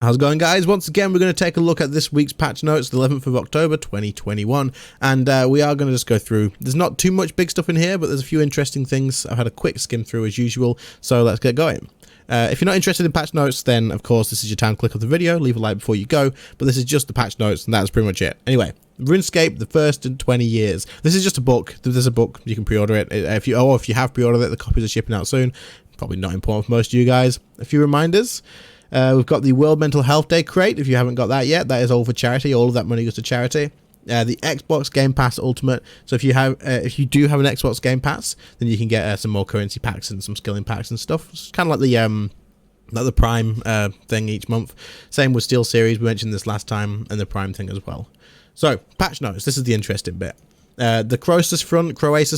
How's it going, guys? Once again, we're going to take a look at this week's patch notes, the 11th of October 2021, and we are going to just go through. There's not too much big stuff in here, but there's a few interesting things. I've had a quick skim through as usual, so let's get going. If you're not interested in patch notes, then of course this is your time to click on the video, leave a like before you go, but this is just the patch notes, and that's pretty much it. Anyway, RuneScape, the first in 20 years. This is just a book. There's a book, you can pre-order it. If you have pre-ordered it, the copies are shipping out soon. Probably not important for most of you guys. A few reminders. We've got the World Mental Health Day crate. If you haven't got that yet, that is all for charity. All of that money goes to charity. The Xbox Game Pass Ultimate. So if you do have an Xbox Game Pass, then you can get some more currency packs and some skilling packs and stuff. It's kind of like the Prime thing each month. Same with Steel Series. We mentioned this last time, and the Prime thing as well. So patch notes. This is the interesting bit. The Croesus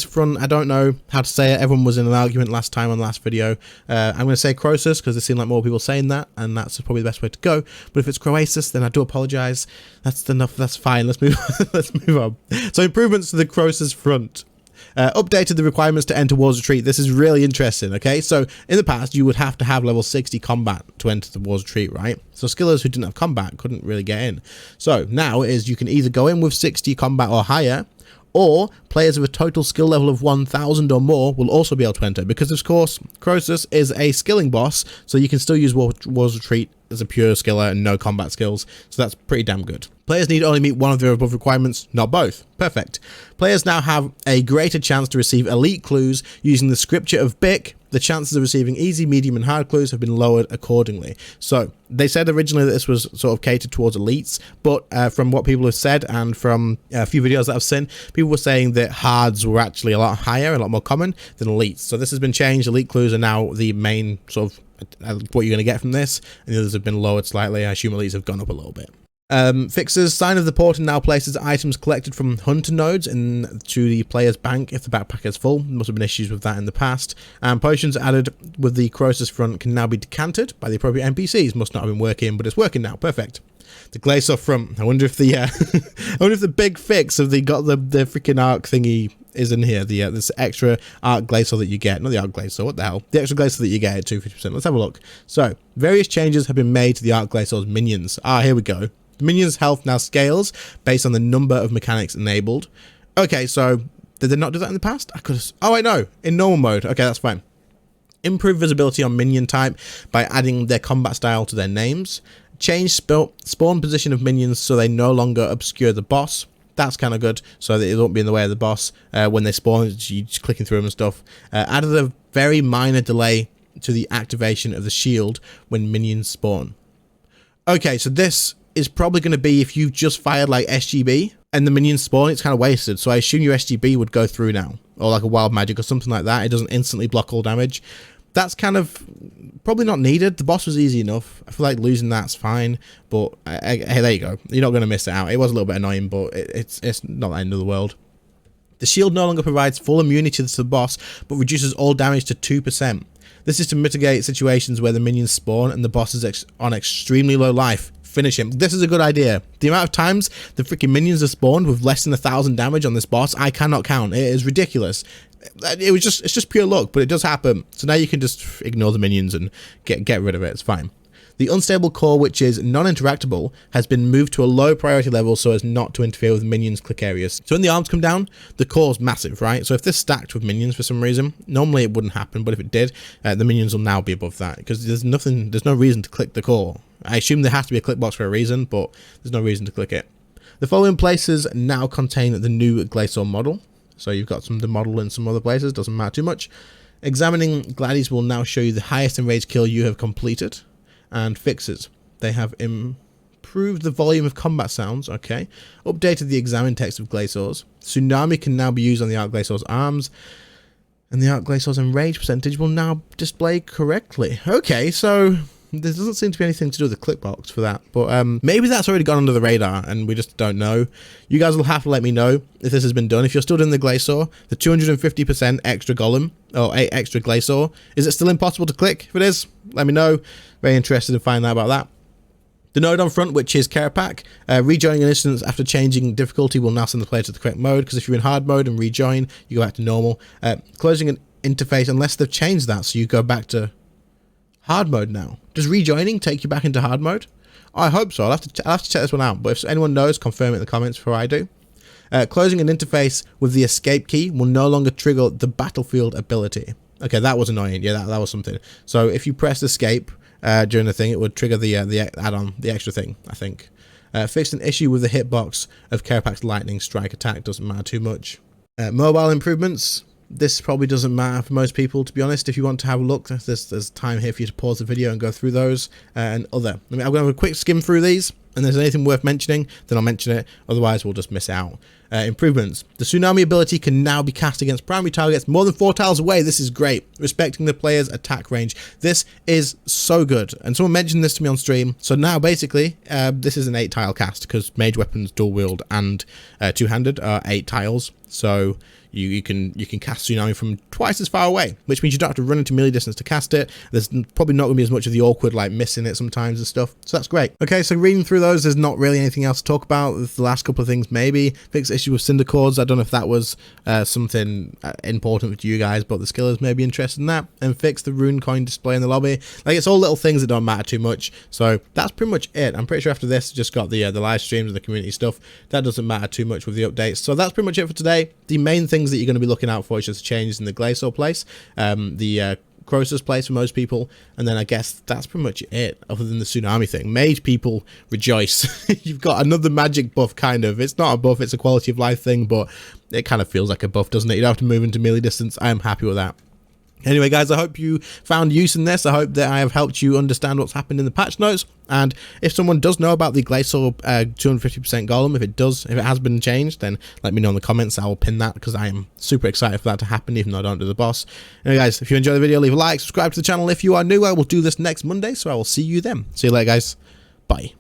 front, I don't know how to say it. Everyone was in an argument last time on the last video. I'm going to say Croesus because there seem like more people saying that, and that's probably the best way to go. But if it's Croesus, then I do apologize. That's enough. That's fine. Let's move on. So improvements to the Croesus front. Updated the requirements to enter War's Retreat. This is really interesting, okay? So in the past, you would have to have level 60 combat to enter the War's Retreat, right? So skillers who didn't have combat couldn't really get in. So now it is you can either go in with 60 combat or higher, or players with a total skill level of 1000 or more will also be able to enter, because of course Croesus is a skilling boss, so you can still use War's Retreat as a pure skiller and no combat skills, so that's pretty damn good. Players need only meet one of the above requirements, not both. Perfect. Players now have a greater chance to receive elite clues using the scripture of Bic. The chances of receiving easy, medium, and hard clues have been lowered accordingly. So they said originally that this was sort of catered towards elites, but from what people have said and from a few videos that I've seen, people were saying that hards were actually a lot higher, a lot more common than elites. So this has been changed. Elite clues are now the main sort of what you're going to get from this, and the others have been lowered slightly. I assume elites have gone up a little bit. Fixes. Sign of the Porter now places items collected from hunter nodes into the player's bank if the backpack is full. There must have been issues with that in the past. And potions added with the Croesus front can now be decanted by the appropriate NPCs. Must not have been working, but it's working now. Perfect. The Glacor front. I wonder if the I wonder if the big fix of the freaking arc thingy is in here. This extra arch-glacor that you get. Not the arch-glacor, what the hell? The extra glacor that you get at 250%. Let's have a look. So various changes have been made to the arch-glacor's minions. Here we go. The minions' health now scales based on the number of mechanics enabled. Okay, so did they not do that in the past? I could have... Oh, wait, no. In normal mode. Okay, that's fine. Improve visibility on minion type by adding their combat style to their names. Change spawn position of minions so they no longer obscure the boss. That's kind of good, so that it won't be in the way of the boss when they spawn. You're just clicking through them and stuff. Added a very minor delay to the activation of the shield when minions spawn. Okay, so this is probably going to be if you've just fired like SGB and the minions spawn, it's kind of wasted. So I assume your SGB would go through now, or like a wild magic or something like that. It doesn't instantly block all damage. That's kind of probably not needed. The boss was easy enough. I feel like losing that's fine, but hey, there you go. You're not going to miss it out. It was a little bit annoying, but it's not the end of the world. The shield no longer provides full immunity to the boss, but reduces all damage to 2%. This is to mitigate situations where the minions spawn and the boss is on extremely low life. Finish him. This is a good idea. The amount of times the freaking minions are spawned with less than 1,000 damage on this boss, I cannot count. It is ridiculous. It's just pure luck, but it does happen. So now you can just ignore the minions and get rid of it. It's fine. The unstable core, which is non-interactable, has been moved to a low priority level so as not to interfere with minions' click areas. So when the arms come down, the core's massive, right? So if this stacked with minions for some reason, normally it wouldn't happen, but if it did, the minions will now be above that because there's no reason to click the core. I assume there has to be a click box for a reason, but there's no reason to click it. The following places now contain the new Glacor model. So you've got the model in some other places, doesn't matter too much. Examining Gladies will now show you the highest enraged kill you have completed. And fixes. They have improved the volume of combat sounds, okay. Updated the examine text of Glacors. Tsunami can now be used on the arch-glacor's arms. And the arch-glacor's enrage percentage will now display correctly. Okay, so there doesn't seem to be anything to do with the click box for that, but maybe that's already gone under the radar and we just don't know. You guys will have to let me know if this has been done. If you're still doing the Glacor, the 250% extra golem, or extra Glacor, is it still impossible to click? If it is, let me know. Very interested in finding out about that. The node on front, which is Carapac, rejoining an instance after changing difficulty will now send the player to the correct mode, because if you're in hard mode and rejoin, you go back to normal. Closing an interface, unless they've changed that, so you go back to hard mode now. Does rejoining take you back into hard mode? I hope so. I'll have to check this one out. But if anyone knows, confirm it in the comments before I do. Closing an interface with the escape key will no longer trigger the battlefield ability. Okay, that was annoying. Yeah, that was something. So if you press escape during the thing, it would trigger the add-on, the extra thing, I think. Fixed an issue with the hitbox of Karapak's lightning strike attack. Doesn't matter too much. Mobile improvements. This probably doesn't matter for most people, to be honest. If you want to have a look, there's time here for you to pause the video and go through those and other. I'm going to have a quick skim through these, and if there's anything worth mentioning, then I'll mention it. Otherwise, we'll just miss out. Improvements. The tsunami ability can now be cast against primary targets more than 4 tiles away. This is great. Respecting the player's attack range. This is so good. And someone mentioned this to me on stream. So now, basically, this is an 8-tile cast because mage weapons, dual wield, and two-handed are 8 tiles. So you can cast Tsunami from twice as far away, which means you don't have to run into melee distance to cast it. There's probably not going to be as much of the awkward, like missing it sometimes and stuff. So that's great. Okay, so reading through those, there's not really anything else to talk about. The last couple of things, maybe. Fixed issue with Cinder Cords. I don't know if that was something important to you guys, but the skillers may be interested in that. And fix the rune coin display in the lobby. Like, it's all little things that don't matter too much. So that's pretty much it. I'm pretty sure after this, just got the live streams and the community stuff. That doesn't matter too much with the updates. So that's pretty much it for today. The main things that you're going to be looking out for is just changes in the Glacial place, the Croesus place for most people, and then I guess that's pretty much it, other than the tsunami thing. Mage people, rejoice. You've got another magic buff, kind of. It's not a buff, it's a quality of life thing, but it kind of feels like a buff, doesn't it? You don't have to move into melee distance. I am happy with that. Anyway, guys, I hope you found use in this. I hope that I have helped you understand what's happened in the patch notes. And if someone does know about the Glacial 250% Golem, if it has been changed, then let me know in the comments. I will pin that because I am super excited for that to happen, even though I don't do the boss. Anyway, guys, if you enjoyed the video, leave a like, subscribe to the channel if you are new. I will do this next Monday, so I will see you then. See you later, guys. Bye.